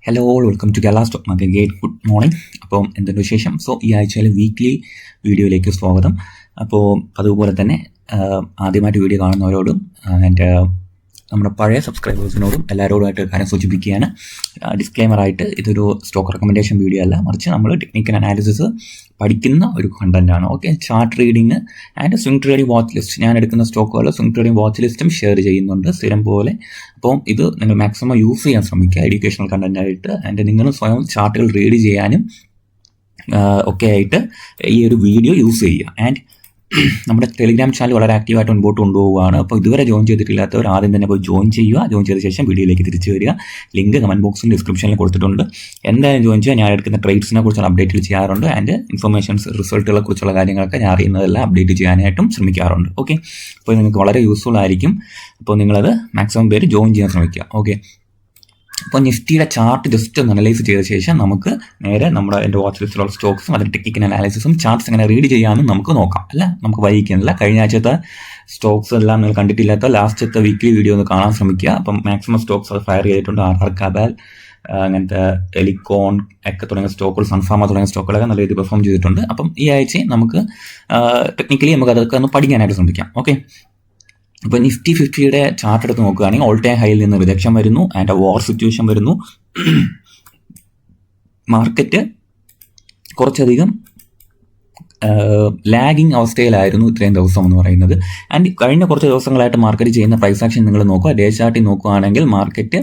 Hello all welcome to Kerala stock market gate. Good morning. അപ്പോൾ എന്തുണ്ട് വിശേഷം? സോ ഈ ആഴ്ചയിലെ വീക്ക്ലി വീഡിയോയിലേക്ക് സ്വാഗതം. അപ്പോൾ അതുപോലെ തന്നെ ആദ്യമായിട്ട് വീഡിയോ കാണുന്നവരോടും എൻ്റെ നമ്മുടെ പഴയ സബ്സ്ക്രൈബേഴ്സിനോടും എല്ലാവരോടുമായിട്ട് കാര്യം സൂചിപ്പിക്കുകയാണ്. ഡിസ്ക്ലെയിമറായിട്ട് ഇതൊരു സ്റ്റോക്ക് റെക്കമെൻഡേഷൻ വീഡിയോ അല്ല, മറിച്ച് നമ്മൾ ടെക്നിക്കൽ അനാലിസിസ് പഠിക്കുന്ന ഒരു കണ്ടൻറ്റാണ്. Okay, chart reading and swing trading watch list, ഞാൻ എടുക്കുന്ന സ്റ്റോക്കുകൾ സ്വിംഗ് ട്രേഡിംഗ് വാച്ച് ലിസ്റ്റും ഷെയർ ചെയ്യുന്നുണ്ട് സ്ഥിരം പോലെ. അപ്പോൾ ഇത് നിങ്ങൾ മാക്സിമം യൂസ് ചെയ്യാൻ ശ്രമിക്കുക എഡ്യൂക്കേഷണൽ കണ്ടൻറ്റായിട്ട്. ആൻഡ് നിങ്ങൾ സ്വയം ചാർട്ടുകൾ റീഡ് ചെയ്യാനും ഒക്കെ ആയിട്ട് ഈ ഒരു വീഡിയോ യൂസ് ചെയ്യുക. ആൻഡ് നമ്മുടെ ടെലിഗ്രാം ചാനൽ വളരെ ആക്റ്റീവായിട്ട് മുൻപോട്ട് കൊണ്ടുപോവുകയാണ്. അപ്പോൾ ഇതുവരെ ജോയിൻ ചെയ്തിട്ടില്ലാത്തവർ ആദ്യം തന്നെ പോയി ജോയിൻ ചെയ്യുക. ജോയിൻ ചെയ്ത ശേഷം വീഡിയോയിലേക്ക് തിരിച്ചു വരിക. ലിങ്ക് കമൻറ്റ് ബോക്സിൽ ഡിസ്ക്രിപ്ഷനിൽ കൊടുത്തിട്ടുണ്ട്. എന്തായാലും ജോയിൻ ചെയ്യുക. ഞാൻ എടുക്കുന്ന ട്രേഡ്സിനെ കുറിച്ചുള്ള അപ്ഡേറ്റുകൾ ചെയ്യാറുണ്ട്. ആൻഡ് ഇൻഫർമേഷൻസ് റിസൾട്ടുകളെ കുറിച്ചുള്ള കാര്യങ്ങളൊക്കെ ഞാൻ അറിയുന്നതെല്ലാം അപ്ഡേറ്റ് ചെയ്യാനായിട്ടും ശ്രമിക്കാറുണ്ട്. ഓക്കെ, അപ്പോൾ നിങ്ങൾക്ക് വളരെ യൂസ്ഫുൾ ആയിരിക്കും. അപ്പോൾ നിങ്ങളത് മാക്സിമം പേര് ജോയിൻ ചെയ്യാൻ ശ്രമിക്കുക. ഓക്കെ, അപ്പോൾ നിഫ്റ്റിയുടെ ചാർട്ട് ജസ്റ്റ് ഒന്ന് അനലൈസ് ചെയ്ത ശേഷം നമുക്ക് നേരെ നമ്മുടെ എൻ്റെ വാച്ച് ലിസ്റ്റിലുള്ള സ്റ്റോക്സും അതിൻ്റെ ടെക്നിക്കൽ അനാലിസിസും ചാർട്ട്സ് എങ്ങനെ റീഡ് ചെയ്യാമെന്നും നമുക്ക് നോക്കാം. അല്ല, നമുക്ക് വൈകിക്കുന്നില്ല. കഴിഞ്ഞ ആഴ്ചത്തെ സ്റ്റോക്സ് എല്ലാം നിങ്ങൾ കണ്ടിട്ടില്ലാത്ത ലാസ്റ്റത്തെ വീക്ക്ലി വീഡിയോ ഒന്ന് കാണാൻ ശ്രമിക്കുക. അപ്പം മാക്സിമം സ്റ്റോക്സ് അത് ഫയർ ചെയ്തിട്ടുണ്ട്. ആർ കബാൽ, അങ്ങനത്തെ എലിക്കോൺ ഒക്കെ തുടങ്ങിയ സ്റ്റോക്കുകൾ, സൺഫാമ തുടങ്ങിയ സ്റ്റോക്കുകളൊക്കെ നല്ല രീതിയിൽ പെർഫോം ചെയ്തിട്ടുണ്ട്. അപ്പം ഈ ആഴ്ച നമുക്ക് ടെക്നിക്കലി നമുക്ക് അതൊക്കെ ഒന്ന് പഠിക്കാനായിട്ട് ശ്രമിക്കാം. ഓക്കെ, ഇപ്പോൾ നിഫ്റ്റി 50യുടെ ചാർട്ട് എടുത്ത് നോക്കുകയാണെങ്കിൽ ഓൾ ടൈം ഹൈയിൽ നിന്ന് റിജക്ഷൻ വരുന്നു ആൻഡ് വാർ സിറ്റുവേഷൻ വരുന്നു. മാർക്കറ്റ് കുറച്ചധികം ലാഗിങ് അവസ്ഥയിലായിരുന്നു ഇത്രയും ദിവസം എന്ന് പറയുന്നത്. ആൻഡ് കഴിഞ്ഞ കുറച്ച് ദിവസങ്ങളായിട്ട് മാർക്കറ്റ് ചെയ്യുന്ന പ്രൈസ് ആക്ഷൻ നിങ്ങൾ നോക്കുക. ഡേ ചാർട്ടിൽ നോക്കുകയാണെങ്കിൽ മാർക്കറ്റ്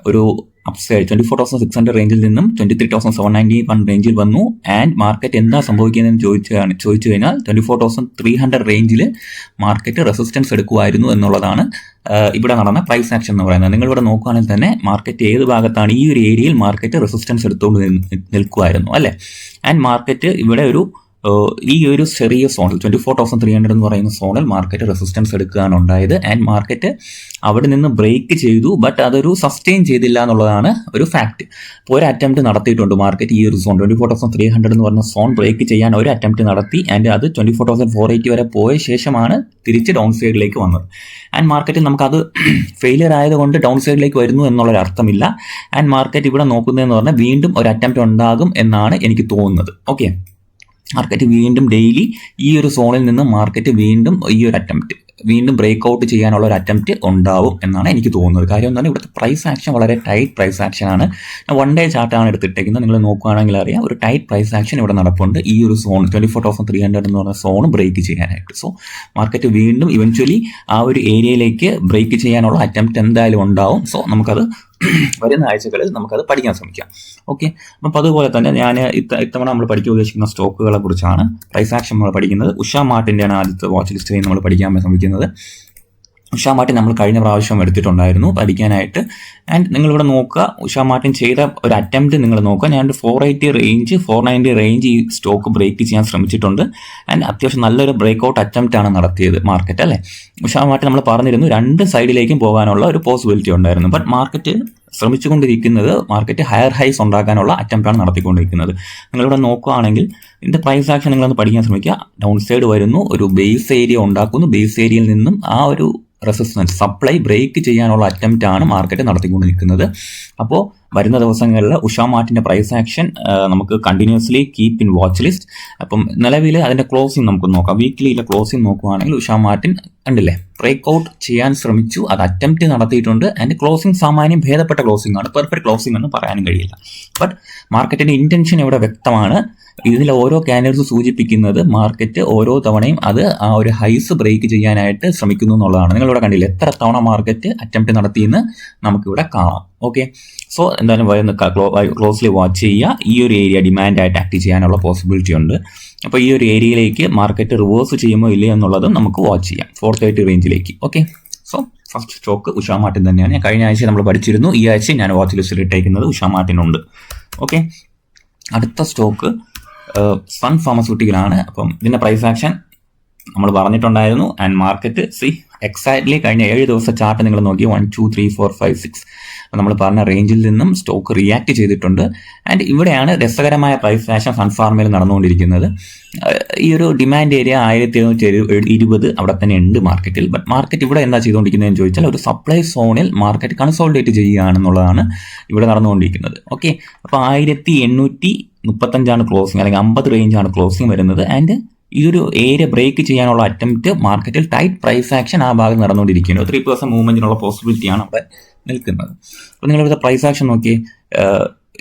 ഒരു അപ്സൈഡ് 24,600 റേഞ്ചിൽ നിന്നും 23,791 റേഞ്ചിൽ വന്നു. ആൻഡ് മാർക്കറ്റ് എന്താ സംഭവിക്കുന്നതെന്ന് ചോദിച്ചു കഴിഞ്ഞാൽ 24,300 റേഞ്ചിൽ മാർക്കറ്റ് റെസിസ്റ്റൻസ് എടുക്കുമായിരുന്നു എന്നുള്ളതാണ് ഇവിടെ നടന്ന പ്രൈസ് ആക്ഷൻ എന്ന് പറയുന്നത്. നിങ്ങളിവിടെ നോക്കുകയാണെങ്കിൽ തന്നെ മാർക്കറ്റ് ഏത് ഭാഗത്താണ്, ഈ ഒരു ഏരിയയിൽ മാർക്കറ്റ് റെസിസ്റ്റൻസ് എടുത്തുകൊണ്ട് നിൽക്കുമായിരുന്നു അല്ലേ. ആൻഡ് മാർക്കറ്റ് ഇവിടെ ഈ ഒരു ചെറിയ സോണിൽ 24,300 എന്ന് പറയുന്ന സോണിൽ മാർക്കറ്റ് റെസിസ്റ്റൻസ് എടുക്കുകയാണ് ഉണ്ടായത്. ആൻഡ് മാർക്കറ്റ് അവിടെ നിന്ന് ബ്രേക്ക് ചെയ്തു, ബട്ട് അതൊരു സസ്റ്റെയിൻ ചെയ്തില്ല എന്നുള്ളതാണ് ഒരു ഫാക്ട്. അപ്പോൾ ഒരു അറ്റംപ്റ്റ് നടത്തിയിട്ടുണ്ട് മാർക്കറ്റ് ഈ ഒരു സോൺ 24,300 എന്ന് പറഞ്ഞ സോൺ ബ്രേക്ക് ചെയ്യാൻ ഒരു അറ്റംപ്റ്റ് നടത്തി. ആൻഡ് അത് 24,480 വരെ പോയ ശേഷമാണ് തിരിച്ച് ഡൗൺ സൈഡിലേക്ക് വന്നത്. ആൻഡ് മാർക്കറ്റിൽ നമുക്കത് ഫെയിലിയർ ആയതുകൊണ്ട് ഡൗൺ സൈഡിലേക്ക് വരുന്നു എന്നുള്ളൊരു അർത്ഥമില്ല. ആൻഡ് മാർക്കറ്റ് ഇവിടെ നോക്കുന്നതെന്ന് പറഞ്ഞാൽ വീണ്ടും ഒരു അറ്റംപ്റ്റ് ഉണ്ടാകും എന്നാണ് എനിക്ക് തോന്നുന്നത്. ഓക്കെ, മാർക്കറ്റ് വീണ്ടും ഡെയിലി ഈ ഒരു സോണിൽ നിന്ന് മാർക്കറ്റ് വീണ്ടും ഈ ഒരു അറ്റംപ്റ്റ് വീണ്ടും ബ്രേക്ക് ഔട്ട് ചെയ്യാനുള്ള ഒരു അറ്റംപ്റ്റ് ഉണ്ടാവും എന്നാണ് എനിക്ക് തോന്നുന്നത്. കാര്യം എന്താണ്, ഇവിടുത്തെ പ്രൈസ് ആക്ഷൻ വളരെ ടൈറ്റ് പ്രൈസ് ആക്ഷനാണ്. വൺ ഡേ ചാർട്ടാണ് എടുത്തിട്ടേക്കുന്നത്. നിങ്ങൾ നോക്കുകയാണെങ്കിൽ അറിയാം, ഒരു ടൈറ്റ് പ്രൈസ് ആക്ഷൻ ഇവിടെ നടപ്പുണ്ട്. ഈ ഒരു സോൺ 24,300 എന്ന് പറഞ്ഞ സോൺ ബ്രേക്ക് ചെയ്യാനായിട്ട്. സോ മാർക്കറ്റ് വീണ്ടും ഇവൻച്വലി ആ ഒരു ഏരിയയിലേക്ക് ബ്രേക്ക് ചെയ്യാനുള്ള അറ്റംപ്റ്റ് എന്തായാലും ഉണ്ടാവും. സോ നമുക്കത് വരുന്ന ആഴ്ചകളിൽ നമുക്കത് പഠിക്കാൻ ശ്രമിക്കാം. ഓക്കെ, അപ്പം അതുപോലെ തന്നെ ഞാൻ ഇത്തവണ നമ്മൾ പഠിക്കാൻ ഉദ്ദേശിക്കുന്ന സ്റ്റോക്കുകളെ കുറിച്ചാണ് പ്രൈസ് ആക്ഷൻ നമ്മൾ പഠിക്കുന്നത്. ഉഷ മാർട്ടിൻ്റെയാണ് ആദ്യത്തെ വാച്ച് ലിസ്റ്റിൽ നമ്മൾ പഠിക്കാൻ ശ്രമിക്കുന്നത്. ഉഷ മാർട്ടിൻ നമ്മൾ കഴിഞ്ഞ പ്രാവശ്യം എടുത്തിട്ടുണ്ടായിരുന്നു പഠിക്കാനായിട്ട്. ആൻഡ് നിങ്ങളിവിടെ നോക്കുക, ഉഷ മാർട്ടിൻ ചെയ്ത ഒരു അറ്റംപ്റ്റ് നിങ്ങൾ നോക്കുക. ഞാൻ 480 റേഞ്ച് 490 റേഞ്ച് ഈ സ്റ്റോക്ക് ബ്രേക്ക് ചെയ്യാൻ ശ്രമിച്ചിട്ടുണ്ട്. ആൻഡ് അത്യാവശ്യം നല്ലൊരു ബ്രേക്ക് ഔട്ട് അറ്റംപ്റ്റ് ആണ് നടത്തിയത് മാർക്കറ്റ് അല്ലേ. ഉഷ മാർട്ടിൻ നമ്മൾ പറഞ്ഞിരുന്നു രണ്ട് സൈഡിലേക്കും പോകാനുള്ള ഒരു പോസിബിലിറ്റി ഉണ്ടായിരുന്നു. ബട്ട് മാർക്കറ്റ് ശ്രമിച്ചുകൊണ്ടിരിക്കുന്നത് മാർക്കറ്റ് ഹയർ ഹൈസ് ഉണ്ടാക്കാനുള്ള അറ്റംപ്റ്റാണ് നടത്തിക്കൊണ്ടിരിക്കുന്നത്. നിങ്ങളിവിടെ നോക്കുകയാണെങ്കിൽ ഇതിൻ്റെ പ്രൈസ് ആക്ഷൻ നിങ്ങളൊന്ന് പഠിക്കാൻ ശ്രമിക്കുക. ഡൗൺ സൈഡ് വരുന്നു, ഒരു ബേസ് ഏരിയ ഉണ്ടാക്കുന്നു. ബേസ് ഏരിയയിൽ നിന്നും ആ ഒരു റെസിസ്റ്റൻസ് സപ്ലൈ ബ്രേക്ക് ചെയ്യാനുള്ള അറ്റംപ്റ്റ് ആണ് മാർക്കറ്റ് നടത്തിക്കൊണ്ട് നിൽക്കുന്നത്. അപ്പോൾ വരുന്ന ദിവസങ്ങളിൽ ഉഷ മാർട്ടിൻ്റെ പ്രൈസ് ആക്ഷൻ നമുക്ക് continuously keep in watch list. അപ്പം നിലവിൽ അതിൻ്റെ ക്ലോസിംഗ് നമുക്ക് നോക്കാം. വീക്ക്ലിയിലെ ക്ലോസിംഗ് നോക്കുകയാണെങ്കിൽ ഉഷ മാർട്ടിൻ കണ്ടില്ലേ, ബ്രേക്ക് ഔട്ട് ചെയ്യാൻ ശ്രമിച്ചു, അത് അറ്റംപ്റ്റ് നടത്തിയിട്ടുണ്ട്. ആൻഡ് ക്ലോസിംഗ് സാമാന്യം ഭേദപ്പെട്ട ക്ലോസിംഗ് ആണ്, പെർഫെക്റ്റ് ക്ലോസിംഗ് എന്ന് പറയാനും കഴിയില്ല. ബട്ട് മാർക്കറ്റിൻ്റെ ഇൻറ്റൻഷൻ ഇവിടെ വ്യക്തമാണ്. ഇതിൽ ഓരോ ക്യാൻഡിൽസ് സൂചിപ്പിക്കുന്നത് മാർക്കറ്റ് ഓരോ തവണയും അത് ആ ഒരു ഹൈസ് ബ്രേക്ക് ചെയ്യാനായിട്ട് ശ്രമിക്കുന്നു എന്നുള്ളതാണ്. നിങ്ങളിവിടെ കണ്ടില്ല എത്ര തവണ മാർക്കറ്റ് അറ്റംപ്റ്റ് നടത്തിയെന്ന് നമുക്കിവിടെ കാണാം. ഓക്കെ, സോ എന്തായാലും വരുന്ന ക്ലോസ്ലി വാച്ച് ചെയ്യുക. ഈ ഒരു ഏരിയ ഡിമാൻഡായിട്ട് ആക്ട് ചെയ്യാനുള്ള പോസിബിലിറ്റി ഉണ്ട്. അപ്പോൾ ഈ ഒരു ഏരിയയിലേക്ക് മാർക്കറ്റ് റിവേഴ്സ് ചെയ്യുമോ ഇല്ലയോ എന്നുള്ളതും നമുക്ക് വാച്ച് ചെയ്യാം 430 റേഞ്ചിലേക്ക്. Okay, so first stock Usha Martin തന്നെയാണ്. കഴിഞ്ഞ ആഴ്ച നമ്മൾ പഠിച്ചിരുന്നു. ഈ ആഴ്ച ഞാൻ വാച്ച് ലിസ്റ്റിൽ ഇട്ടേക്കുന്നത് ഉഷ മാർട്ടിൻ ഉണ്ട്. ഓക്കെ, അടുത്ത സ്റ്റോക്ക് സൺ ഫാർമസ്യൂട്ടിക്കലാണ്. അപ്പം ഇതിൻ്റെ പ്രൈസ് ആക്ഷൻ നമ്മൾ പറഞ്ഞിട്ടുണ്ടായിരുന്നു. ആൻഡ് മാർക്കറ്റ് എക്സാക്ട്ലി കഴിഞ്ഞ 7 ദിവസത്തെ ചാർട്ട് നിങ്ങൾ നോക്കി 1 2 3 4 5 6 നമ്മൾ പറഞ്ഞ റേഞ്ചിൽ നിന്നും സ്റ്റോക്ക് റിയാക്ട് ചെയ്തിട്ടുണ്ട്. ആൻഡ് ഇവിടെയാണ് രസകരമായ പ്രൈസ് ആക്ഷൻ സൺഫാർമയിൽ നടന്നുകൊണ്ടിരിക്കുന്നത്. ഈ ഒരു ഡിമാൻഡ് ഏരിയ 1720 അവിടെ തന്നെ ഉണ്ട് മാർക്കറ്റിൽ. ബട്ട് മാർക്കറ്റ് ഇവിടെ എന്താ ചെയ്തുകൊണ്ടിരിക്കുന്നതെന്ന് ചോദിച്ചാൽ ഒരു സപ്ലൈ സോണിൽ മാർക്കറ്റ് കൺസോളിഡേറ്റ് ചെയ്യുകയാണെന്നുള്ളതാണ് ഇവിടെ നടന്നുകൊണ്ടിരിക്കുന്നത്. ഓക്കെ, അപ്പോൾ 1835 ക്ലോസിങ്, അല്ലെങ്കിൽ 50 റേഞ്ചാണ് ക്ലോസിങ് വരുന്നത്. ആൻഡ് ഈ ഒരു ഏരിയ ബ്രേക്ക് ചെയ്യാനുള്ള അറ്റംപ്റ്റ് മാർക്കറ്റിൽ ടൈറ്റ് പ്രൈസ് ആക്ഷൻ ആ ഭാഗം നടന്നുകൊണ്ടിരിക്കുന്നു. 3% മൂവ്മെന്റിനുള്ള പോസിബിലിറ്റിയാണ് അവിടെ നിൽക്കുന്നത്. അപ്പോൾ നിങ്ങളിവിടുത്തെ പ്രൈസ് ആക്ഷൻ നോക്കി,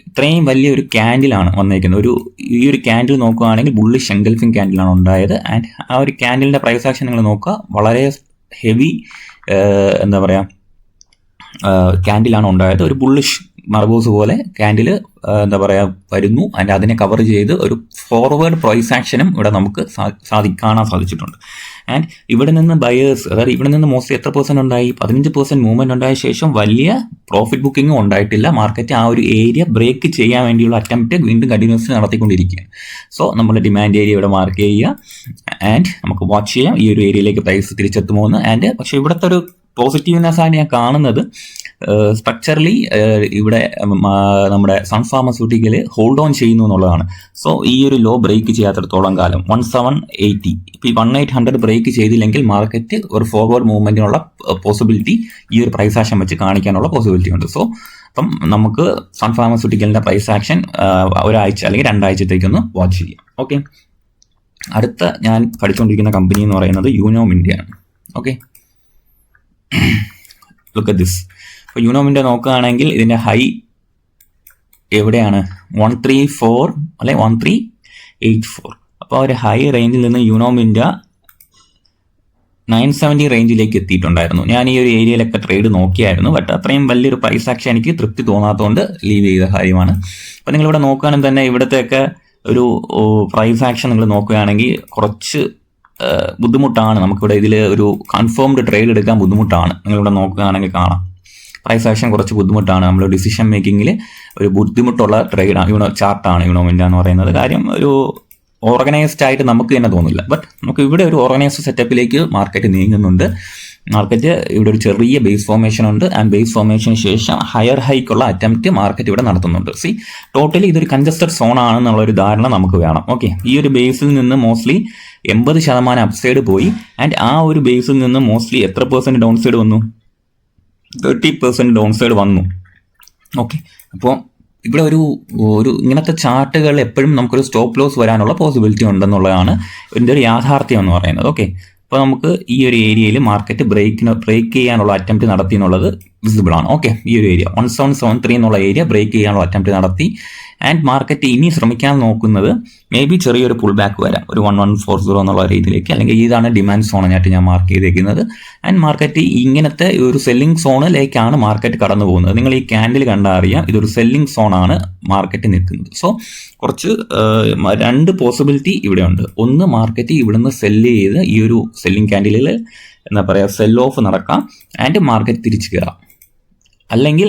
ഇത്രയും വലിയൊരു ക്യാൻഡിലാണ് വന്നിരിക്കുന്നത്. ഈ ഒരു ക്യാൻഡിൽ നോക്കുകയാണെങ്കിൽ ബുള്ളിഷ് എൻഗൾഫിംഗ് ക്യാൻഡിലാണ് ഉണ്ടായത്. ആൻഡ് ആ ഒരു ക്യാൻഡിലിന്റെ പ്രൈസ് ആക്ഷൻ നിങ്ങൾ നോക്കുക, വളരെ ഹെവി എന്താ പറയുക ക്യാൻഡിലാണ് ഉണ്ടായത്. ഒരു ബുള്ളിഷ് മർബോസ് പോലെ ക്യാൻഡിൽ എന്താ പറയുക വരുന്നു. ആൻഡ് അതിനെ കവർ ചെയ്ത് ഒരു ഫോർവേഡ് പ്രൈസ് ആക്ഷനും ഇവിടെ നമുക്ക് കാണാൻ സാധിച്ചിട്ടുണ്ട്. ആൻഡ് ഇവിടെ നിന്ന് ബയേഴ്സ്, അതായത് ഇവിടെ നിന്ന് മോസ്റ്റ്ലി എത്ര % ഉണ്ടായി? 15% മൂവ്മെന്റ് ഉണ്ടായ ശേഷം വലിയ പ്രോഫിറ്റ് ബുക്കിംഗും ഉണ്ടായിട്ടില്ല. മാർക്കറ്റ് ആ ഒരു ഏരിയ ബ്രേക്ക് ചെയ്യാൻ വേണ്ടിയുള്ള അറ്റംപ്റ്റ് വീണ്ടും കണ്ടിന്യൂസ്ലി നടത്തിക്കൊണ്ടിരിക്കുകയാണ്. സോ നമ്മൾ ഡിമാൻഡ് ഏരിയ ഇവിടെ മാർക്ക് ചെയ്യുക. ആൻഡ് നമുക്ക് വാച്ച് ചെയ്യാം ഈ ഒരു ഏരിയയിലേക്ക് പ്രൈസ് തിരിച്ചെത്തുമോ എന്ന്. ആൻഡ് പക്ഷേ ഇവിടുത്തെ ഒരു പോസിറ്റീവ്നെസ് ആണ് ഞാൻ കാണുന്നത്. സ്ട്രക്ചറലി ഇവിടെ നമ്മുടെ സൺ ഫാർമസ്യൂട്ടിക്കൽ ഹോൾഡ് ഓൺ ചെയ്യുന്നു എന്നുള്ളതാണ്. സോ ഈ ഒരു ലോ ബ്രേക്ക് ചെയ്യാത്തിടത്തോളം കാലം 1780, ഇപ്പോൾ ഈ 1800 ബ്രേക്ക് ചെയ്തില്ലെങ്കിൽ മാർക്കറ്റ് ഒരു ഫോർവേഡ് മൂവ്മെന്റിനുള്ള പോസിബിലിറ്റി ഈ ഒരു പ്രൈസ് ആക്ഷൻ വെച്ച് കാണിക്കാനുള്ള പോസിബിലിറ്റി ഉണ്ട്. സോ അപ്പം നമുക്ക് സൺ ഫാർമസ്യൂട്ടിക്കലിന്റെ പ്രൈസ് ആക്ഷൻ ഒരാഴ്ച അല്ലെങ്കിൽ 2 ആഴ്ചത്തേക്കൊന്ന് വാച്ച് ചെയ്യാം. ഓക്കെ, അടുത്ത ഞാൻ പഠിച്ചുകൊണ്ടിരിക്കുന്ന കമ്പനി എന്ന് പറയുന്നത് യൂനോം ഇന്ത്യ ആണ്. Okay, look at this. ഇപ്പോൾ യൂനോമിൻ്റെ നോക്കുകയാണെങ്കിൽ ഇതിൻ്റെ ഹൈ എവിടെയാണ്? 134 അല്ലെ 1384. അപ്പോൾ ഒരു ഹൈ റേഞ്ചിൽ നിന്ന് യൂനോമിൻ്റെ 970 റേഞ്ചിലേക്ക് എത്തിയിട്ടുണ്ടായിരുന്നു. ഞാൻ ഈ ഒരു ഏരിയയിലൊക്കെ ട്രേഡ് നോക്കിയായിരുന്നു. ബട്ട് അത്രയും വലിയൊരു പ്രൈസ് ആക്ഷൻ എനിക്ക് തൃപ്തി തോന്നാത്തതുകൊണ്ട് ലീവ് ചെയ്ത കാര്യമാണ്. അപ്പോൾ നിങ്ങളിവിടെ നോക്കുകയാണെങ്കിൽ തന്നെ ഇവിടത്തെയൊക്കെ ഒരു പ്രൈസ് ആക്ഷൻ നിങ്ങൾ നോക്കുകയാണെങ്കിൽ കുറച്ച് ബുദ്ധിമുട്ടാണ്. നമുക്കിവിടെ ഇതിൽ ഒരു കൺഫേംഡ് ട്രേഡ് എടുക്കാൻ ബുദ്ധിമുട്ടാണ്. നിങ്ങളിവിടെ നോക്കുകയാണെങ്കിൽ കാണാം പ്രൈസ് ആക്ഷൻ കുറച്ച് ബുദ്ധിമുട്ടാണ്. നമ്മൾ ഡിസിഷൻ മേക്കിങ്ങിൽ ഒരു ബുദ്ധിമുട്ടുള്ള ട്രേഡാണ് ചാർട്ടാണ് യൂനോമിൻ്റെ എന്ന് പറയുന്നത്. കാര്യം ഒരു ഓർഗനൈസ്ഡ് ആയിട്ട് നമുക്ക് തന്നെ തോന്നില്ല. ബട്ട് നമുക്ക് ഇവിടെ ഒരു ഓർഗനൈസ്ഡ് സെറ്റപ്പിലേക്ക് മാർക്കറ്റ് നീങ്ങുന്നുണ്ട്. മാർക്കറ്റ് ഇവിടെ ഒരു ചെറിയ ബേസ് ഫോർമേഷൻ ഉണ്ട്. ആൻഡ് ബേസ് ഫോർമേഷന് ശേഷം ഹയർ ഹൈക്കുള്ള അറ്റംപ്റ്റ് മാർക്കറ്റ് ഇവിടെ നടത്തുന്നുണ്ട്. ടോട്ടലി ഇതൊരു കൺജസ്റ്റഡ് സോൺ ആണെന്നുള്ള ഒരു ധാരണ നമുക്ക് വേണം. ഓക്കെ, ഈ ഒരു ബേസിൽ നിന്ന് മോസ്റ്റ്ലി 80% അപ്സൈഡ് പോയി. ആൻഡ് ആ ഒരു ബേസിൽ നിന്ന് മോസ്റ്റ്ലി എത്ര % ഡൗൺ സൈഡ് വന്നു? 30% ഡൗൺ സൈഡ് വന്നു. ഓക്കെ, അപ്പോൾ ഇവിടെ ഒരു ഇങ്ങനത്തെ ചാർട്ടുകൾ എപ്പോഴും നമുക്കൊരു സ്റ്റോപ്പ് ലോസ് വരാനുള്ള പോസിബിലിറ്റി ഉണ്ടെന്നുള്ളതാണ് ഇതിൻ്റെ ഒരു യാഥാർത്ഥ്യം എന്ന് പറയുന്നത്. ഓക്കെ, അപ്പോൾ നമുക്ക് ഈ ഒരു ഏരിയയിൽ മാർക്കറ്റ് ബ്രേക്ക് ചെയ്യാനുള്ള അറ്റംപ്റ്റ് നടത്തി എന്നുള്ളത് വിസിബിൾ ആണ്. ഓക്കെ, ഈ ഒരു ഏരിയ 1773 എന്നുള്ള ഏരിയ ബ്രേക്ക് ചെയ്യാനുള്ള അറ്റംപ്റ്റ് നടത്തി. ആൻഡ് മാർക്കറ്റ് ഇനി ശ്രമിക്കാൻ നോക്കുന്നത് മേ ബി ചെറിയൊരു പുൾ ബാക്ക് വരാം, ഒരു 1140 എന്നുള്ള രീതിയിലേക്ക്. അല്ലെങ്കിൽ ഇതാണ് ഡിമാൻഡ് സോണായിട്ട് ഞാൻ മാർക്ക് ചെയ്തേക്കുന്നത്. ആൻഡ് മാർക്കറ്റ് ഇങ്ങനത്തെ ഒരു സെല്ലിംഗ് സോണിലേക്കാണ് മാർക്കറ്റ് കടന്നു പോകുന്നത്. നിങ്ങൾ ഈ ക്യാൻഡിൽ കണ്ടാൽ അറിയാം ഇതൊരു സെല്ലിംഗ് സോണാണ് മാർക്കറ്റ് നിൽക്കുന്നത്. സോ കുറച്ച് 2 പോസിബിലിറ്റി ഇവിടെ ഉണ്ട്. ഒന്ന്, മാർക്കറ്റ് ഇവിടുന്ന് സെല്ല് ചെയ്ത് ഈ ഒരു സെല്ലിംഗ് ക്യാൻഡിലിൽ എന്താ പറയുക സെൽ ഓഫ് നടക്കാം. ആൻഡ് മാർക്കറ്റ് തിരിച്ചു കയറാം. അല്ലെങ്കിൽ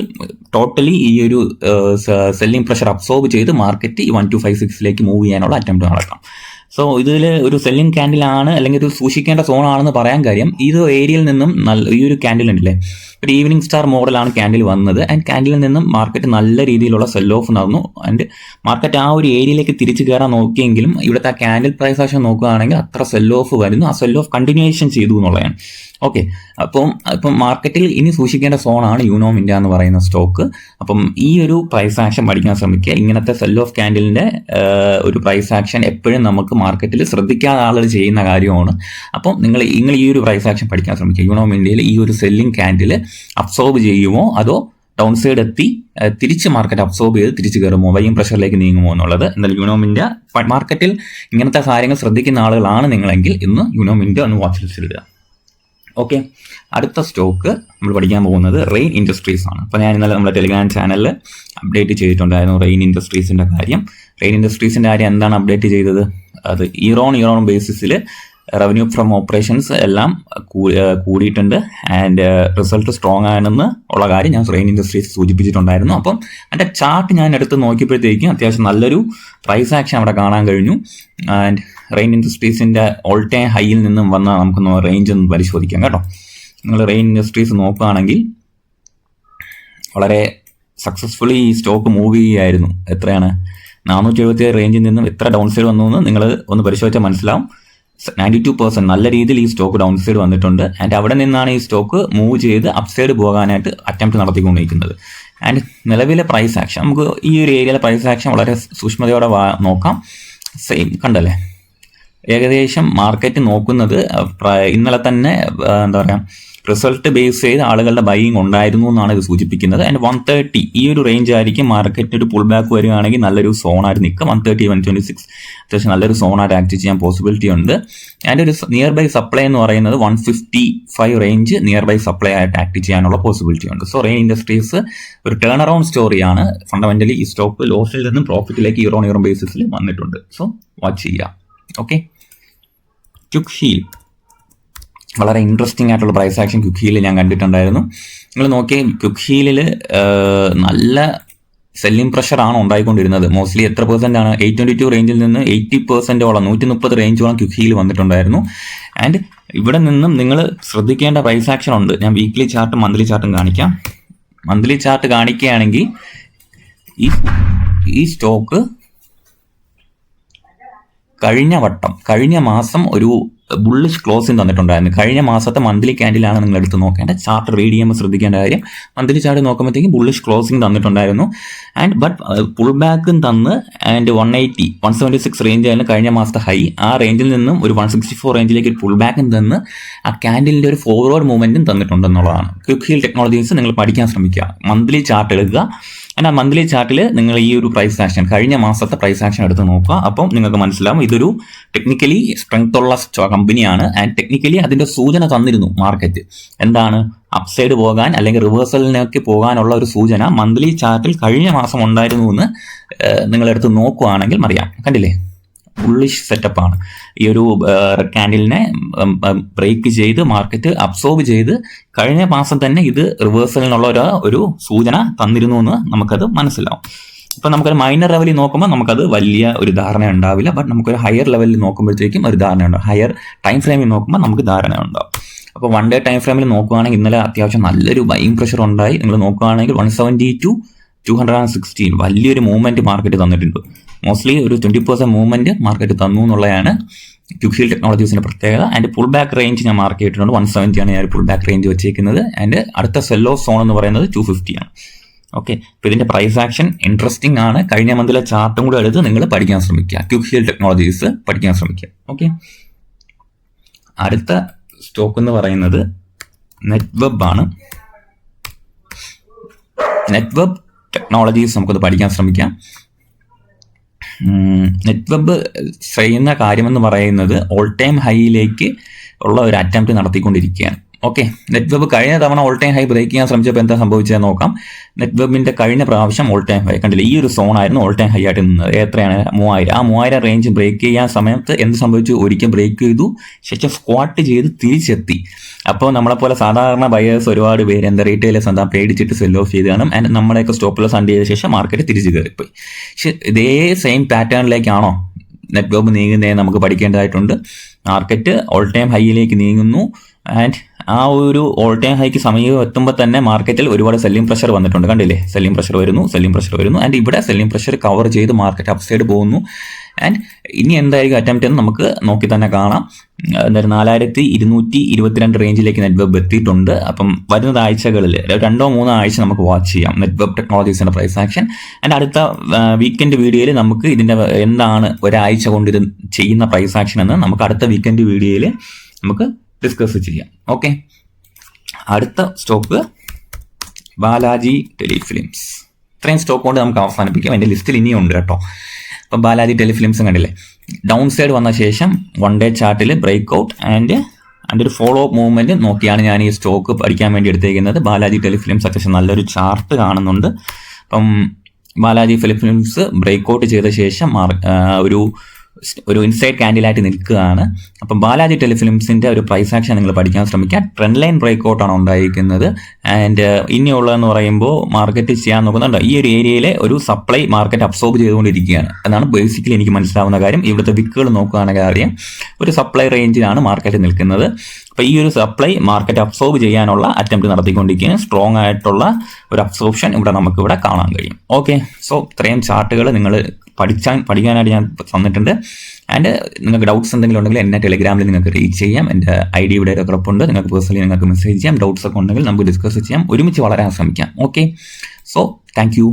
ടോട്ടലി ഈ ഒരു സെല്ലിംഗ് പ്രഷർ അബ്സോർബ് ചെയ്ത് മാർക്കറ്റ് 1256 മൂവ് ചെയ്യാനുള്ള അറ്റംപ്റ്റ് നടക്കാം. സോ ഇതിൽ ഒരു സെല്ലിംഗ് ക്യാൻഡിലാണ് അല്ലെങ്കിൽ ഒരു സൂക്ഷിക്കേണ്ട സോണാണെന്ന് പറയാൻ കാര്യം ഈ ഏരിയയിൽ നിന്നും ഈ ഒരു ക്യാൻഡിൽ ഉണ്ടല്ലേ, ഒരു ഈവനിങ് സ്റ്റാർ മോഡലാണ് ക്യാൻഡിൽ വന്നത്. ആൻഡ് ക്യാൻഡിലിൽ നിന്നും മാർക്കറ്റ് നല്ല രീതിയിലുള്ള സെൽ ഓഫ് നടന്നു. ആൻഡ് മാർക്കറ്റ് ആ ഒരു ഏരിയയിലേക്ക് തിരിച്ചു കയറാൻ നോക്കിയെങ്കിലും ഇവിടുത്തെ ആ ക്യാൻഡിൽ പ്രൈസ് ആക്ഷൻ നോക്കുകയാണെങ്കിൽ അത്ര സെൽ ഓഫ് വരുന്നു. ആ സെൽ ഓഫ് കണ്ടിന്യൂവേഷൻ ചെയ്തു എന്നുള്ളതാണ്. ഓക്കെ, അപ്പം മാർക്കറ്റിൽ ഇനി സൂക്ഷിക്കേണ്ട സോണാണ് യൂനോം ഇന്ത്യ എന്ന് പറയുന്ന സ്റ്റോക്ക്. അപ്പം ഈ ഒരു പ്രൈസ് ആക്ഷൻ പഠിക്കാൻ ശ്രമിക്കുക. ഇങ്ങനത്തെ സെൽ ഓഫ് ക്യാൻഡിലിന്റെ ഒരു പ്രൈസ് ആക്ഷൻ എപ്പോഴും നമുക്ക് മാർക്കറ്റിൽ ശ്രദ്ധിക്കാതെ ആളുകൾ ചെയ്യുന്ന കാര്യമാണ്. അപ്പം നിങ്ങൾ ഈ ഒരു പ്രൈസ് ആക്ഷൻ പഠിക്കാൻ ശ്രമിക്കുക. യൂനോം ഇന്ത്യയിൽ ഈ ഒരു സെല്ലിംഗ് ക്യാൻഡിൽ അബ്സോർബ് ചെയ്യുമോ അതോ ഡൗൺ സൈഡ് എത്തി തിരിച്ച് മാർക്കറ്റ് അബ്സോർബ് ചെയ്ത് തിരിച്ചു കയറുമോ, ബൈയിങ് പ്രഷറിലേക്ക് നീങ്ങുമോ എന്നുള്ളത്. എന്തായാലും യൂനോം ഇന്ത്യ മാർക്കറ്റിൽ ഇങ്ങനത്തെ കാര്യങ്ങൾ ശ്രദ്ധിക്കുന്ന ആളുകളാണ് നിങ്ങളെങ്കിൽ ഇന്ന് യൂനോം ഇന്ത്യ ഒന്ന് വാച്ച് ലിസ്റ്റിൽ ഇടുക. ഓക്കെ, അടുത്ത സ്റ്റോക്ക് നമ്മൾ പഠിക്കാൻ പോകുന്നത് റെയിൻ ഇൻഡസ്ട്രീസ് ആണ്. അപ്പോൾ ഞാൻ ഇന്നലെ നമ്മുടെ ടെലിഗ്രാം ചാനലിൽ അപ്ഡേറ്റ് ചെയ്തിട്ടുണ്ടായിരുന്നു റെയിൻ ഇൻഡസ്ട്രീസിൻ്റെ കാര്യം. റെയിൻ ഇൻഡസ്ട്രീസിൻ്റെ കാര്യം എന്താണ് അപ്ഡേറ്റ് ചെയ്തത്? അത് ഇയർ ഓൺ ബേസിസിൽ റവന്യൂ ഫ്രം ഓപ്പറേഷൻസ് എല്ലാം കൂടിയിട്ടുണ്ട്. ആൻഡ് റിസൾട്ട് സ്ട്രോങ് ആണെന്ന് ഉള്ള കാര്യം ഞാൻ റെയിൻ ഇൻഡസ്ട്രീസ് സൂചിപ്പിച്ചിട്ടുണ്ടായിരുന്നു. അപ്പം അതിൻ്റെ ചാർട്ട് ഞാൻ എടുത്ത് നോക്കിയപ്പോഴത്തേക്കും അത്യാവശ്യം നല്ലൊരു പ്രൈസ് ആക്ഷൻ അവിടെ കാണാൻ കഴിഞ്ഞു. ആൻഡ് റെയിൻ ഇൻഡസ്ട്രീസിൻ്റെ ഓൾ ടൈം ഹൈയിൽ നിന്നും വന്ന നമുക്കൊന്ന് റേഞ്ച് ഒന്ന് പരിശോധിക്കാം കേട്ടോ. നിങ്ങൾ റെയിൻ ഇൻഡസ്ട്രീസ് നോക്കുകയാണെങ്കിൽ വളരെ സക്സസ്ഫുള്ളി ഈ സ്റ്റോക്ക് മൂവ് ചെയ്യുകയായിരുന്നു. എത്രയാണ് 477 റേഞ്ചിൽ നിന്നും എത്ര ഡൗൺ സൈഡ് വന്നു എന്ന് നിങ്ങൾ ഒന്ന് പരിശോധിച്ചാൽ മനസ്സിലാവും. 92% നല്ല രീതിയിൽ ഈ സ്റ്റോക്ക് ഡൗൺ സൈഡ് വന്നിട്ടുണ്ട്. ആൻഡ് അവിടെ നിന്നാണ് ഈ സ്റ്റോക്ക് മൂവ് ചെയ്ത് അപ് സൈഡ് പോകാനായിട്ട് അറ്റംപ്റ്റ് നടത്തിക്കൊണ്ടിരിക്കുന്നത്. ആൻഡ് നിലവിലെ പ്രൈസ് ആക്ഷൻ നമുക്ക് ഈ ഒരു ഏരിയയിലെ പ്രൈസ് ആക്ഷൻ വളരെ സൂക്ഷ്മതയോടെ നോക്കാം. സെയിം കണ്ടല്ലേ, ഏകദേശം മാർക്കറ്റ് നോക്കുന്നത് ഇന്നലെ തന്നെ എന്താ പറയുക റിസൾട്ട് ബേസ് ചെയ്ത് ആളുകളുടെ ബൈയിങ് ഉണ്ടായിരുന്നു എന്നാണ് ഇത് സൂചിപ്പിക്കുന്നത്. ആൻഡ് 130 ഈ ഒരു റേഞ്ച് ആയിരിക്കും മാർക്കറ്റ് ഒരു പുൾ ബാക്ക് വരികയാണെങ്കിൽ നല്ലൊരു സോണായിട്ട് നിൽക്കുക. 130 126 അത്യാവശ്യം നല്ലൊരു സോണായിട്ട് ആക്ട് ചെയ്യാൻ പോസിബിലിറ്റി ഉണ്ട്. ആൻഡ് ഒരു നിയർ ബൈ സപ്ലൈ എന്ന് പറയുന്നത് 155 റേഞ്ച് നിയർ ബൈ സപ്ലൈ ആയിട്ട് ആക്ട് ചെയ്യാനുള്ള പോസിബിലിറ്റി ഉണ്ട്. സോ റെയിൻ ഇൻഡസ്ട്രീസ് ഒരു ടേൺ അറൗണ്ട് സ്റ്റോറിയാണ്. ഫണ്ടമെന്റലി ഈ സ്റ്റോക്ക് ലോസിൽ നിന്നും പ്രോഫിറ്റിലേക്ക് ഇയർ ഓൺ ഇയർ ബേസിസിൽ വന്നിട്ടുണ്ട്. സോ വാച്ച് ചെയ്യുക. ഓക്കെ, ക്വിക്ക് ഹീൽ വളരെ ഇൻട്രസ്റ്റിംഗ് ആയിട്ടുള്ള പ്രൈസ് ആക്ഷൻ ക്വിക്ക് ഹീൽ ഞാൻ കണ്ടിട്ടുണ്ടായിരുന്നു. നിങ്ങൾ നോക്കി ക്വിക്ക് ഹീലിൽ നല്ല സെല്ലിംഗ് പ്രഷറാണ് ഉണ്ടായിക്കൊണ്ടിരുന്നത്. മോസ്റ്റ്ലി എത്ര % ആണ് 822 റേഞ്ചിൽ നിന്ന് 80%ഓളം 130 റേഞ്ചോളം ക്വിക്ക് ഹീൽ വന്നിട്ടുണ്ടായിരുന്നു. ആൻഡ് ഇവിടെ നിന്നും നിങ്ങൾ ശ്രദ്ധിക്കേണ്ട പ്രൈസ് ആക്ഷൻ ഉണ്ട്. ഞാൻ വീക്ക്ലി ചാർട്ടും മന്ത്ലി ചാർട്ടും കാണിക്കാം. മന്ത്ലി ചാർട്ട് കാണിക്കുകയാണെങ്കിൽ ഈ സ്റ്റോക്ക് കഴിഞ്ഞ മാസം ഒരു ബുള്ളിഷ് ക്ലോസിംഗ് തന്നിട്ടുണ്ടായിരുന്നു. കഴിഞ്ഞ മാസത്തെ മന്ത്ലി ക്യാൻഡിലാണ് നിങ്ങൾ എടുത്ത് നോക്കേണ്ടത്. ചാർട്ട് റീഡ് ചെയ്യുമ്പോൾ ശ്രദ്ധിക്കേണ്ട കാര്യം, മന്ത്ലി ചാർട്ട് നോക്കുമ്പോഴത്തേക്കും ബുള്ളിഷ് ക്ലോസിംഗ് തന്നിട്ടുണ്ടായിരുന്നു. ആൻഡ് ബട്ട് പുൾ ബാക്കും തന്ന് ആൻഡ് 180 176 റേഞ്ച് ആയിരുന്നു കഴിഞ്ഞ മാസത്തെ ഹൈ. ആ റേഞ്ചിൽ നിന്നും ഒരു 164 റേഞ്ചിലേക്ക് ഒരു പുൾ ബാക്കും തന്ന് ആ ക്യാൻഡിലിൻ്റെ ഒരു ഫോർവേഡ് മൂവ്മെൻറ്റും തന്നിട്ടുണ്ടെന്നുള്ളതാണ്. ക്വിക്ക് ഹീൽ ടെക്നോളജീസ് നിങ്ങൾ പഠിക്കാൻ ശ്രമിക്കുക. മന്ത്ലി ചാർട്ട് എടുക്കുക. ആൻഡ് ആ മന്ത്ലി ചാർട്ടിൽ നിങ്ങൾ ഈ ഒരു പ്രൈസ് ആക്ഷൻ കഴിഞ്ഞ മാസത്തെ പ്രൈസ് ആക്ഷൻ എടുത്ത് നോക്കുക. അപ്പം നിങ്ങൾക്ക് മനസ്സിലാവും ഇതൊരു ടെക്നിക്കലി സ്ട്രെങ്ത് ഉള്ള കമ്പനിയാണ്. ആൻഡ് ടെക്നിക്കലി അതിന്റെ സൂചന തന്നിരുന്നു മാർക്കറ്റ്. എന്താണ് അപ്സൈഡ് പോകാൻ അല്ലെങ്കിൽ റിവേഴ്സലിനൊക്കെ പോകാനുള്ള ഒരു സൂചന മന്ത്ലി ചാർട്ടിൽ കഴിഞ്ഞ മാസം ഉണ്ടായിരുന്നു എന്ന് നിങ്ങളെടുത്ത് നോക്കുകയാണെങ്കിൽ അറിയാം. കണ്ടില്ലേ, ബുള്ളിഷ് സെറ്റപ്പാണ്. ഈ ഒരു ക്യാൻഡിലിനെ ബ്രേക്ക് ചെയ്ത് മാർക്കറ്റ് അബ്സോർബ് ചെയ്ത് കഴിഞ്ഞ മാസം തന്നെ ഇത് റിവേഴ്സലിനുള്ള ഒരു സൂചന തന്നിരുന്നു എന്ന് നമുക്കത് മനസ്സിലാവും. ഇപ്പം നമുക്കൊരു മൈനർ ലെവലിൽ നോക്കുമ്പോൾ നമുക്കത് വലിയ ഒരു ധാരണ ഉണ്ടാവില്ല. ബട്ട് നമുക്കൊരു ഹയർ ലെവലിൽ നോക്കുമ്പോഴത്തേക്കും ഒരു ധാരണ ഉണ്ടാവും. ഹയർ ടൈം ഫ്രെയിമിൽ നോക്കുമ്പോൾ നമുക്ക് ധാരണ ഉണ്ടാവും. അപ്പോൾ 1 ഡേ ടൈം ഫ്രെയിമിൽ നോക്കുകയാണെങ്കിൽ ഇന്നലെ അത്യാവശ്യം നല്ലൊരു ബൈയിങ് പ്രഷർ ഉണ്ടായി. നിങ്ങൾ നോക്കുകയാണെങ്കിൽ 170 to 216 വലിയൊരു മൂവ്മെന്റ് മാർക്കറ്റ് തന്നിട്ടുണ്ട്. മോസ്റ്റ്ലി ഒരു 20% മൂവ്മെന്റ് മാർക്കറ്റ് തന്നു എന്നുള്ളതാണ് ക്വിക്ക് ഹീൽ ടെക്നോളജീസിന്റെ പ്രത്യേകത. ആൻഡ് പുൾ ബാക്ക് റേഞ്ച് ഞാൻ മാർക്ക് ചെയ്തിട്ടുണ്ട്. 170 ആണ് ഞാൻ പുൾ ബാക്ക് റേഞ്ച് വെച്ചേക്കുന്നത്. ആൻഡ് അടുത്ത സെൽ ഓഫ് സോൺ എന്ന് പറയുന്നത് 250 ആണ്. ഓക്കെ, അപ്പോൾ ഇതിന്റെ പ്രൈസ് ആക്ഷൻ ഇൻട്രസ്റ്റിംഗ് ആണ്. കഴിഞ്ഞ മന്തിലെ ചാർട്ടും കൂടെ എടുത്ത് നിങ്ങൾ പഠിക്കാൻ ശ്രമിക്കുക. ക്വിക്ക് ഹീൽ ടെക്നോളജീസ് പഠിക്കാൻ ശ്രമിക്കുക. ഓക്കെ, അടുത്ത സ്റ്റോക്ക് എന്ന് പറയുന്നത് നെറ്റ്വെബ് ആണ്. നെറ്റ്വെബ് ടെക്നോളജീസ് നമുക്കത് പഠിക്കാൻ ശ്രമിക്കാം. നെറ്റ്വെബ് ചെയ്യുന്ന കാര്യമെന്ന് പറയുന്നത് ഓൾ ടൈം ഹൈയിലേക്ക് ഉള്ള ഒരു അറ്റംപ്റ്റ് നടത്തിക്കൊണ്ടിരിക്കുകയാണ്. ഓക്കെ, നെറ്റ്വെബ് കഴിഞ്ഞ തവണ ഓൾ ടൈം ഹൈ ബ്രേക്ക് ചെയ്യാൻ ശ്രമിച്ചപ്പോൾ എന്താ സംഭവിച്ചത് നോക്കാം. നെറ്റ്വെബിന്റെ കഴിഞ്ഞ പ്രാവശ്യം ഓൾ ടൈം ഹൈ കണ്ടില്ല, ഈ ഒരു സോൺ ആയിരുന്നു ഓൾ ടൈം ഹൈ ആയിട്ട് നിന്നത്. എത്രയാണ് 3000. ആ 3000 റേഞ്ച് ബ്രേക്ക് ചെയ്യാൻ സമയത്ത് എന്ത് സംഭവിച്ചു, ഒരിക്കൽ ബ്രേക്ക് ചെയ്തു, ശേഷം സ്ക്വാട്ട് ചെയ്ത് തിരിച്ചെത്തി. അപ്പോൾ നമ്മളെപ്പോലെ സാധാരണ ബയേഴ്സ് ഒരുപാട് പേര് എന്താ റീറ്റെയിലേഴ്സ് എന്താ പേടിച്ചിട്ട് സെൽ ഓഫ് ചെയ്ത് കാണും. ആൻഡ് നമ്മളെയൊക്കെ സ്റ്റോപ്പ് ലോസ് അണ്ട് ചെയ്ത ശേഷം മാർക്കറ്റ് തിരിച്ചു കയറിപ്പോയി. പക്ഷെ ഇതേ സെയിം പാറ്റേണിലേക്കാണോ നെറ്റ്വെബ് നീങ്ങുന്നതെന്ന് നമുക്ക് പഠിക്കേണ്ടതായിട്ടുണ്ട്. മാർക്കറ്റ് ഓൾ ടൈം ഹൈയിലേക്ക് നീങ്ങുന്നു. ആൻഡ് ആ ഒരു ഓൾ ടൈം ഹൈക്ക് സമയം എത്തുമ്പോൾ തന്നെ മാർക്കറ്റിൽ ഒരുപാട് സെല്ലിംഗ് പ്രഷർ വന്നിട്ടുണ്ട്. കണ്ടില്ലേ, സെല്ലിംഗ് പ്രഷർ വരുന്നു. ആൻഡ് ഇവിടെ സെല്ലിംഗ് പ്രഷർ കവർ ചെയ്ത് മാർക്കറ്റ് അപ്സൈഡ് പോകുന്നു. ആൻഡ് ഇനി എന്തായിരിക്കും അറ്റംപ്റ്റ് എന്ന് നമുക്ക് നോക്കി തന്നെ കാണാം. എന്തായാലും 4222 റേഞ്ചിലേക്ക് നെറ്റ്വെബ് എത്തിയിട്ടുണ്ട്. അപ്പം വരുന്ന ആഴ്ചകളിൽ 2-3 ആഴ്ച നമുക്ക് വാച്ച് ചെയ്യാം നെറ്റ്വെബ് ടെക്നോളജീസിന്റെ പ്രൈസ് ആക്ഷൻ. ആൻഡ് അടുത്ത വീക്കെൻഡ് വീഡിയോയിൽ നമുക്ക് ഇതിന്റെ എന്താണ് ഒരാഴ്ച കൊണ്ട് ഇത് ചെയ്യുന്ന പ്രൈസ് ആക്ഷൻ എന്ന് നമുക്ക് അടുത്ത വീക്കെൻഡ് വീഡിയോയിൽ നമുക്ക് ഡിസ്കസ് ചെയ്യാം. ഓക്കെ, അടുത്ത സ്റ്റോക്ക് ബാലാജി ടെലിഫിലിംസ്. ഇത്രയും സ്റ്റോക്ക് കൊണ്ട് നമുക്ക് അവസാനിപ്പിക്കാം. എൻ്റെ ലിസ്റ്റിൽ ഇനിയും ഉണ്ട് കേട്ടോ. അപ്പം ബാലാജി ടെലിഫിലിംസും കണ്ടില്ലേ, ഡൗൺ സൈഡ് വന്ന ശേഷം 1 ഡേ ചാർട്ടിൽ ബ്രേക്ക് ഔട്ട് ആൻഡ് ഒരു ഫോളോ അപ്പ് മൂവ്മെന്റ് നോക്കിയാണ് ഞാൻ ഈ സ്റ്റോക്ക് പഠിക്കാൻ വേണ്ടി എടുത്തേക്കുന്നത്. ബാലാജി ടെലിഫിലിംസ് അത്യാവശ്യം നല്ലൊരു ചാർട്ട് കാണുന്നുണ്ട്. അപ്പം ബാലാജി ടെലിഫിലിംസ് ബ്രേക്ക് ഔട്ട് ചെയ്ത ശേഷം ഒരു ഇൻസൈഡ് ക്യാൻഡിലായിട്ട് നിൽക്കുകയാണ്. അപ്പം ബാലാജി ടെലിഫിലിംസിന്റെ ഒരു പ്രൈസ് ആക്ഷൻ നിങ്ങൾ പഠിക്കാൻ ശ്രമിക്കുക. ട്രെൻഡ് ലൈൻ ബ്രേക്ക് ഔട്ടാണ് ഉണ്ടായിരിക്കുന്നത്. ആൻഡ് ഇനിയുള്ളതെന്ന് പറയുമ്പോൾ മാർക്കറ്റ് ചെയ്യാൻ നോക്കുന്നുണ്ട്. ഈ ഒരു ഏരിയയിലെ ഒരു സപ്ലൈ മാർക്കറ്റ് അബ്സോർബ് ചെയ്തുകൊണ്ടിരിക്കുകയാണ് എന്നാണ് ബേസിക്കലി എനിക്ക് മനസ്സിലാവുന്ന കാര്യം. ഇവിടുത്തെ വിക്കുകൾ നോക്കുകയാണെങ്കിൽ അറിയാം ഒരു സപ്ലൈ റേഞ്ചിലാണ് മാർക്കറ്റ് നിൽക്കുന്നത്. അപ്പോൾ ഈ ഒരു സപ്ലൈ മാർക്കറ്റ് അബ്സോർബ് ചെയ്യാനുള്ള അറ്റംപ്റ്റ് നടത്തിക്കൊണ്ടിരിക്കുകയാണ്. സ്ട്രോങ് ആയിട്ടുള്ള ഒരു അബ്സോർപ്ഷൻ ഇവിടെ നമുക്കിവിടെ കാണാൻ കഴിയും. ഓക്കെ, സോ ഇത്രയും ചാർട്ടുകൾ നിങ്ങൾ പഠിക്കാനായിട്ട് ഞാൻ തന്നിട്ടുണ്ട്. ആൻഡ് നിങ്ങൾക്ക് ഡൗട്ട്സ് എന്തെങ്കിലും ഉണ്ടെങ്കിൽ എന്നെ ടെലിഗ്രാമിൽ നിങ്ങൾക്ക് റീച്ച് ചെയ്യാം. എൻ്റെ ID ഇവിടെ കിടപ്പുണ്ട്. നിങ്ങൾക്ക് പേഴ്സണലി നിങ്ങൾക്ക് മെസ്സേജ് ചെയ്യാം. ഡൗട്ട്സ് ഒക്കെ ഉണ്ടെങ്കിൽ നമുക്ക് ഡിസ്കസ് ചെയ്യാം, ഒരുമിച്ച് വളരാൻ ശ്രമിക്കാം. Okay, so thank you.